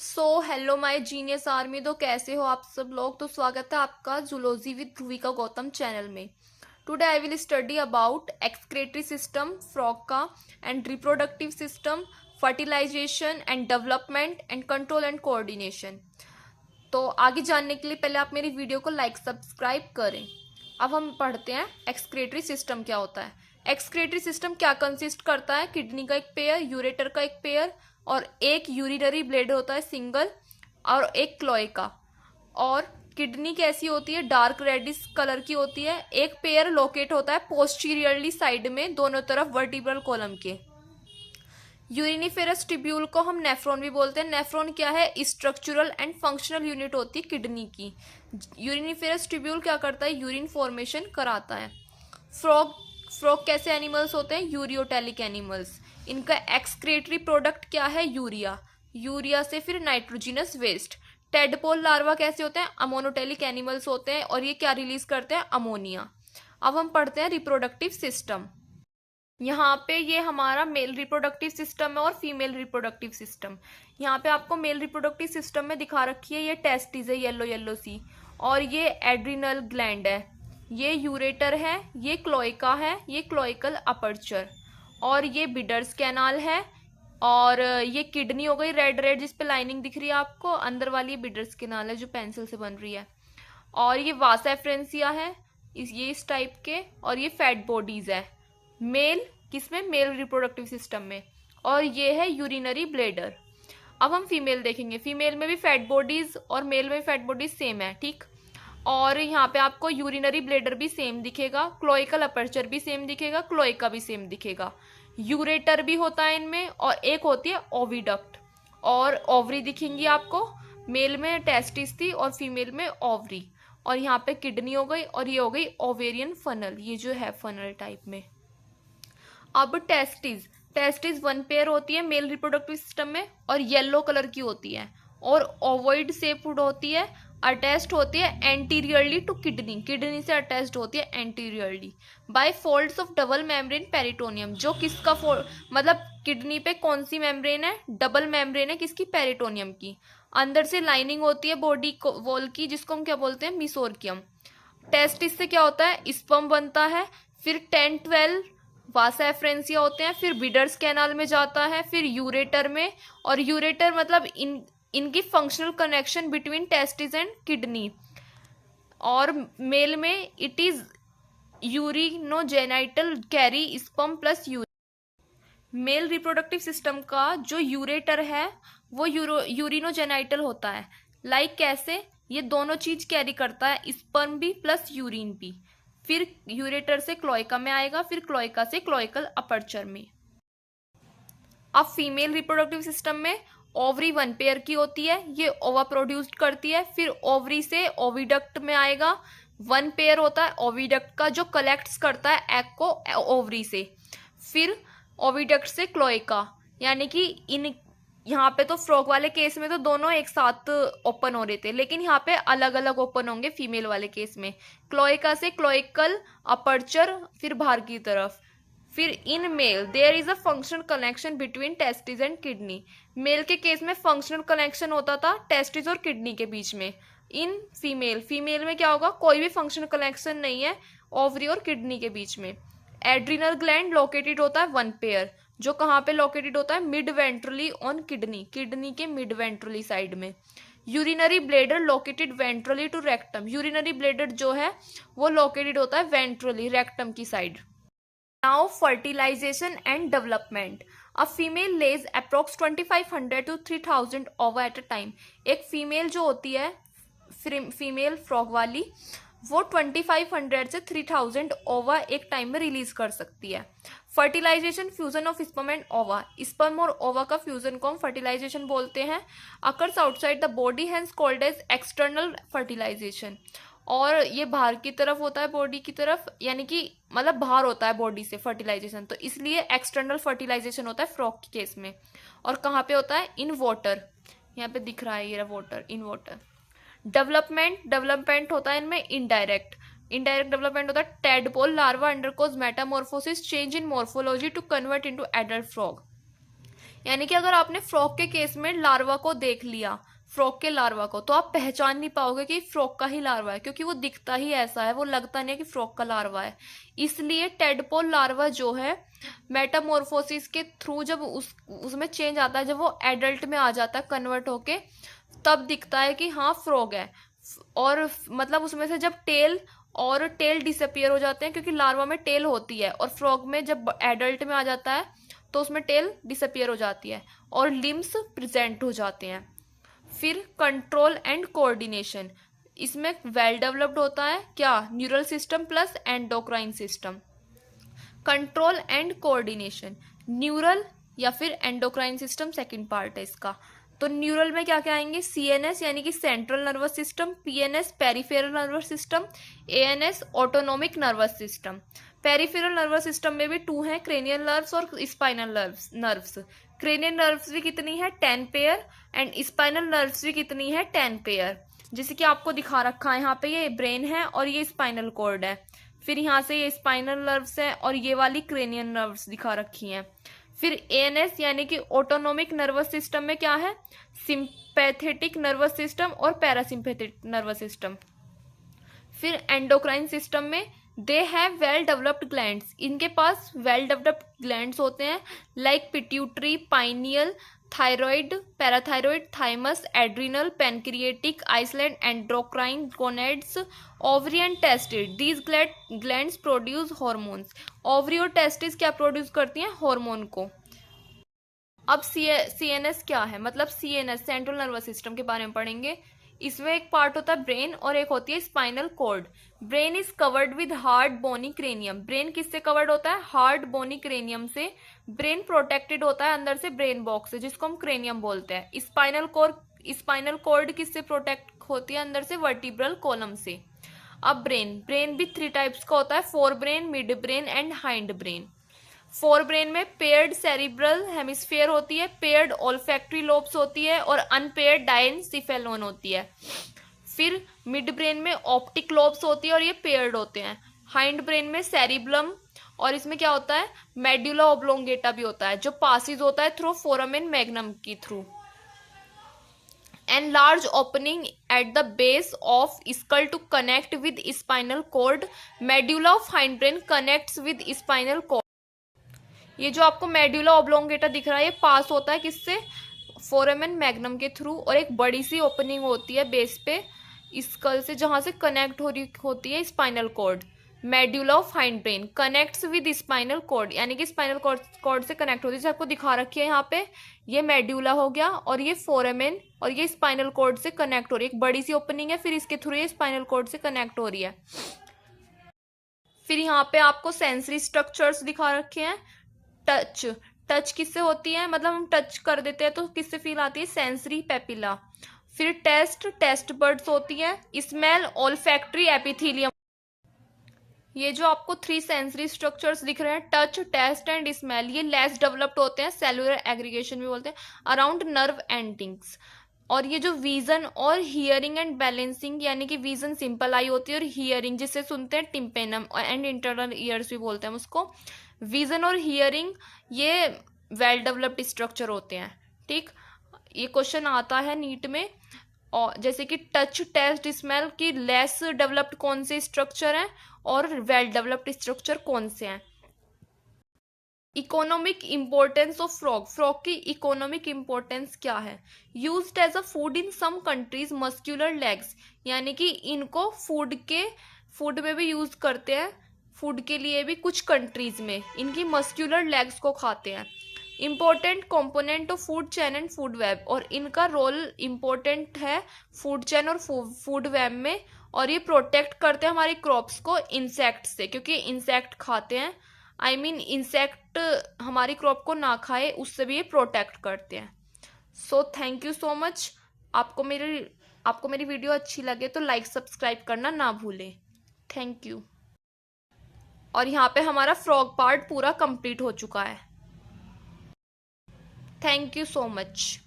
Hello my genius army. तो कैसे हो आप सब लोग। तो स्वागत है आपका zoology with Dhruvika Gautam channel में। Today I will study about excretory system frog का and reproductive system, fertilisation and development and control and coordination. तो आगे जानने के लिए पहले आप मेरी वीडियो को लाइक सब्सक्राइब करें। अब हम पढ़ते हैं एक्सक्रेटरी सिस्टम क्या होता है। एक्सक्रेटरी सिस्टम क्या कंसिस्ट करता है। किडनी का एक पेयर, यूरेटर का एक पेयर और एक यूरिनरी ब्लेडर होता है सिंगल और एक क्लोएका। और किडनी कैसी होती है, डार्क रेडिश कलर की होती है। एक पेयर लोकेट होता है पोस्टीरियरली साइड में दोनों तरफ वर्टिब्रल कॉलम के। यूरिनिफेरस ट्यूब्यूल को हम नेफ्रॉन भी बोलते हैं। नेफ्रॉन क्या है, स्ट्रक्चरल एंड फंक्शनल यूनिट होती है किडनी की। यूरिनिफेरस ट्यूब्यूल क्या करता है, यूरिन फॉर्मेशन कराता है। फ्रॉग फ्रॉग कैसे एनिमल्स होते हैं, यूरियोटेलिक एनिमल्स। इनका एक्सक्रेटरी प्रोडक्ट क्या है, यूरिया। यूरिया से फिर नाइट्रोजिनस वेस्ट। टेडपोल लार्वा कैसे होते हैं, अमोनोटेलिक एनिमल्स होते हैं और ये क्या रिलीज करते हैं, अमोनिया। अब हम पढ़ते हैं रिप्रोडक्टिव सिस्टम। यहाँ पे ये हमारा मेल रिप्रोडक्टिव सिस्टम है और फीमेल रिप्रोडक्टिव सिस्टम। यहाँ पे आपको मेल रिप्रोडक्टिव सिस्टम में दिखा रखी है, ये टेस्टिस है येलो येलो सी, और ये एड्रिनल ग्लैंड है, ये यूरेटर है, ये क्लोइका है, ये क्लोइकल अपर्चर, और ये बिडर्स कैनाल है। और ये किडनी हो गई रेड रेड जिसपे लाइनिंग दिख रही है आपको, अंदर वाली बिडर्स कैनाल है जो पेंसिल से बन रही है। और ये वासा एफ्रेंसिया है इस टाइप के, और ये फैट बॉडीज है मेल, किसमें, मेल रिप्रोडक्टिव सिस्टम में। और ये है यूरिनरी ब्लेडर। अब हम फीमेल देखेंगे। फीमेल में भी फैट बॉडीज और मेल में फैट बॉडीज सेम है, ठीक। और यहाँ पे आपको यूरिनरी ब्लेडर भी सेम दिखेगा, क्लोइकल अपर्चर भी सेम दिखेगा, क्लोइका भी सेम दिखेगा, यूरेटर भी होता है इनमें, और एक होती है ओविडक्ट। और ओवरी दिखेंगी आपको, मेल में टेस्टिस थी और फीमेल में ओवरी। और यहाँ पे किडनी हो गई और ये हो गई ओवेरियन फनल, ये जो है फनल टाइप में। अब टेस्टिस, टेस्टिस वन पेयर होती है मेल रिप्रोडक्टिव सिस्टम में और येलो कलर की होती है और ओवॉइड शेप्ड होती है, अटैच्ड होती है एंटीरियरली टू किडनी, किडनी से अटैच्ड होती है anteriorly by folds of double membrane peritoneum. जो किसका मतलब किडनी पे कौन सी मेम्ब्रेन है, डबल मेम्ब्रेन है किसकी, पेरिटोनियम की। अंदर से लाइनिंग होती है बॉडी वॉल की जिसको हम क्या बोलते हैं, मिसोरकियम। टेस्टिस से क्या होता है, स्पर्म बनता है, फिर 10-12 वासा एफ्रेंसिया होते हैं, फिर बिडर्स कैनाल में जाता है, फिर यूरेटर में। और यूरेटर मतलब इनकी functional connection between testis and kidney. और मेल में it is urinogenital carry sperm plus urine. Male reproductive system का जो यूरेटर है वो यूरिनोजेनाइटल होता है। लाइक कैसे, ये दोनों चीज कैरी करता है, स्पर्म भी प्लस यूरिन भी। फिर यूरेटर से क्लोइका में आएगा, फिर क्लोइका से क्लोइकल अपर्चर में। अब फीमेल रिप्रोडक्टिव सिस्टम में ओवरी वन पेयर की होती है, ये ओवा प्रोड्यूस्ड करती है। फिर ओवरी से ओविडक्ट में आएगा, वन पेयर होता है ओविडक्ट का जो कलेक्ट्स करता है एग को ओवरी से। फिर ओविडक्ट से क्लोइका, यानी कि इन यहाँ पे तो फ्रॉग वाले केस में तो दोनों एक साथ ओपन हो रहे थे, लेकिन यहाँ पे अलग अलग ओपन होंगे फीमेल वाले केस में। क्लोइका से क्लोइकल अपर्चर, फिर बाहर की तरफ। फिर in male there is a functional connection between testis and kidney. Male के केस में फंक्शनल कनेक्शन होता था टेस्टिस और किडनी के बीच में। इन फीमेल, फीमेल में क्या होगा, कोई भी फंक्शनल कनेक्शन नहीं है ओवरी और किडनी के बीच में। एड्रिनल ग्लैंड लोकेटेड होता है वन पेयर, जो कहाँ पे लोकेटेड होता है, mid ventrally on kidney, kidney के मिड वेंट्रली साइड में। Urinary bladder located ventrally to rectum, urinary bladder जो है वो लोकेटेड होता है वेंट्रली, रेक्टम की side. Now fertilisation and development. A female lays approx 2500 to 3000 ova at a time. एक female जो होती है, फीमेल फ्रॉग वाली, वो 2500 से 3000 ओवा एक टाइम में रिलीज कर सकती है। Fertilisation, fusion of sperm and ova, sperm और ओवा का फ्यूजन को हम फर्टिलाइजेशन बोलते हैं। Occurs outside the body hence called as external fertilisation. और ये बाहर की तरफ होता है बॉडी की तरफ, यानी कि मतलब बाहर होता है बॉडी से फर्टिलाइजेशन, तो इसलिए एक्सटर्नल फर्टिलाइजेशन होता है फ्रॉग के केस में। और कहाँ पे होता है, इन वाटर, यहाँ पे दिख रहा है ये water, in water. Development, development होता है इनमें इनडायरेक्ट, इनडायरेक्ट डेवलपमेंट होता है tadpole larva undergoes metamorphosis change in morphology to convert into adult frog. यानी कि अगर आपने फ्रॉग के केस में लार्वा को देख लिया, फ्रॉग के लार्वा को, तो आप पहचान नहीं पाओगे कि फ्रॉग का ही लार्वा है, क्योंकि वो दिखता ही ऐसा है, वो लगता नहीं है कि फ्रॉग का लार्वा है। इसलिए टेडपोल लार्वा जो है मेटामॉर्फोसिस के थ्रू जब उसमें चेंज आता है, जब वो एडल्ट में आ जाता है कन्वर्ट होके, तब दिखता है कि हाँ फ्रॉग है। और मतलब उसमें से जब टेल डिसअपियर हो जाते हैं, क्योंकि लार्वा में टेल होती है, और फ्रॉग में जब एडल्ट में आ जाता है तो उसमें टेल डिसअपियर हो जाती है और लिम्स प्रेजेंट हो जाते हैं। फिर कंट्रोल एंड कोऑर्डिनेशन, इसमें वेल डेवलप्ड होता है क्या, neural system plus endocrine system. Control and coordination, neural या फिर एंडोक्राइन सिस्टम सेकंड पार्ट है इसका। तो न्यूरल में क्या क्या आएंगे, सीएनएस यानी कि central nervous system, PNS peripheral nervous system, ANS autonomic nervous system. Peripheral nervous system में भी 2 हैं, क्रेनियल नर्व्स और स्पाइनल नर्व्स। क्रेनियल नर्व्स भी कितनी है, 10 पेयर, एंड स्पाइनल नर्व्स भी कितनी है, 10 पेयर। जैसे कि आपको दिखा रखा है यहाँ पे, ये ब्रेन है और ये स्पाइनल कॉर्ड है, फिर यहाँ से ये स्पाइनल नर्व्स है और ये वाली क्रेनियल नर्व्स दिखा रखी हैं। फिर एएनएस यानी कि ऑटोनोमिक नर्वस सिस्टम में क्या है, सिंपैथेटिक नर्वस सिस्टम और पैरासिम्पैथेटिक नर्वस सिस्टम। फिर एंडोक्राइन सिस्टम में they have well developed glands, इनके पास वेल डेवलप्ड ग्लैंड्स होते हैं, like pituitary, pineal, thyroid, parathyroid, thymus, adrenal, pancreatic, island, endocrine, gonads, ovary and testis. These glands produce hormones. Ovary और testis क्या produce करती हैं, hormone को। अब सीएनएस क्या है, मतलब सीएनएस सेंट्रल नर्वस सिस्टम के बारे में पढ़ेंगे। इसमें एक पार्ट होता है ब्रेन और एक होती है spinal cord. Brain is covered with hard bony cranium. Brain किससे कवर्ड होता है, हार्ड बोनी क्रेनियम से। ब्रेन प्रोटेक्टेड होता है अंदर से ब्रेन बॉक्स से, जिसको हम क्रेनियम बोलते हैं। स्पाइनल कॉर्ड किससे प्रोटेक्ट होती है, अंदर से वर्टिब्रल कॉलम से। अब ब्रेन भी 3 टाइप्स का होता है, fore brain, mid brain and hind brain. Fore brain में पेयर्ड सेरिब्रल हेमिस्फीयर होती है, पेयर्ड ऑल्फैक्टरी लोब्स होती है और अनपेयर्ड डायनसिफेलोन होती है। फिर मिड ब्रेन में ऑप्टिक लोब्स होती है और ये पेयर्ड होते हैं। हाइंड ब्रेन में सेरिब्लम, और इसमें क्या होता है, मेड्यूला ओब्लोंगेटा भी होता है, जो पासिस होता है थ्रू फोरामेन मैग्नम की through. And large opening at the base of skull to connect with spinal cord. Medulla of hind brain connects with spinal cord. ये जो आपको मेड्यूला ओब्लोंगेटा दिख रहा है, ये पास होता है किससे, फोरामेन मैग्नम के थ्रू, और एक बड़ी सी ओपनिंग होती है बेस पे स्कल से, जहां से कनेक्ट होती है spinal cord. Medulla of hind brain connects with spinal cord, यानी कि स्पाइनल कॉर्ड से कनेक्ट होती है, जैसे आपको दिखा रखी है यहाँ पे, ये मेड्यूला हो गया और ये फोरामेन, और ये स्पाइनल कॉर्ड से कनेक्ट हो रही है, एक बड़ी सी ओपनिंग है, फिर इसके थ्रू ये स्पाइनल कॉर्ड से कनेक्ट हो रही है। फिर यहाँ पे आपको सेंसरी स्ट्रक्चर्स दिखा रखे हैं। टच किससे होती है, मतलब हम टच कर देते हैं तो किससे फील आती है, सेंसरी पेपिला। फिर टेस्ट बर्ड्स होती है। Smell olfactory epithelium. ये जो आपको 3 सेंसरी स्ट्रक्चर्स दिख रहे हैं, टच, टेस्ट एंड स्मेल, ये लेस डेवलप्ड होते हैं, सेलुलर एग्रीगेशन भी बोलते हैं, अराउंड नर्व एंडिंग्स। और ये जो विजन और हियरिंग एंड बैलेंसिंग, यानी कि विजन सिंपल आई होती है और हियरिंग जिससे सुनते हैं टिम्पेनम एंड इंटरनल ईयर्स भी बोलते हैं उसको। विजन और हियरिंग ये वेल डेवलप्ड स्ट्रक्चर होते हैं, ठीक। ये क्वेश्चन आता है नीट में, और जैसे कि टच, टेस्ट, स्मेल की लेस डेवलप्ड कौन से स्ट्रक्चर हैं और वेल डेवलप्ड स्ट्रक्चर कौन से हैं। इकोनॉमिक इंपॉर्टेंस ऑफ फ्रॉग की इकोनॉमिक इंपॉर्टेंस क्या है, used as a food in some countries, muscular legs, यानी कि इनको फूड में भी यूज करते हैं, फूड के लिए भी कुछ कंट्रीज में इनकी मस्क्यूलर लेग्स को खाते हैं। Important component of food chain and food web, और इनका रोल इम्पोर्टेंट है फूड चेन और फूड वेब में, और ये प्रोटेक्ट करते हैं हमारी क्रॉप्स को इंसेक्ट से, क्योंकि इंसेक्ट खाते हैं, इंसेक्ट हमारी क्रॉप को ना खाए उससे भी ये प्रोटेक्ट करते हैं। So thank you so much. आपको मेरी वीडियो अच्छी लगे तो लाइक सब्सक्राइब करना ना भूलें। Thank you. और यहाँ पे हमारा फ्रॉग पार्ट पूरा कंप्लीट हो चुका है। Thank you so much.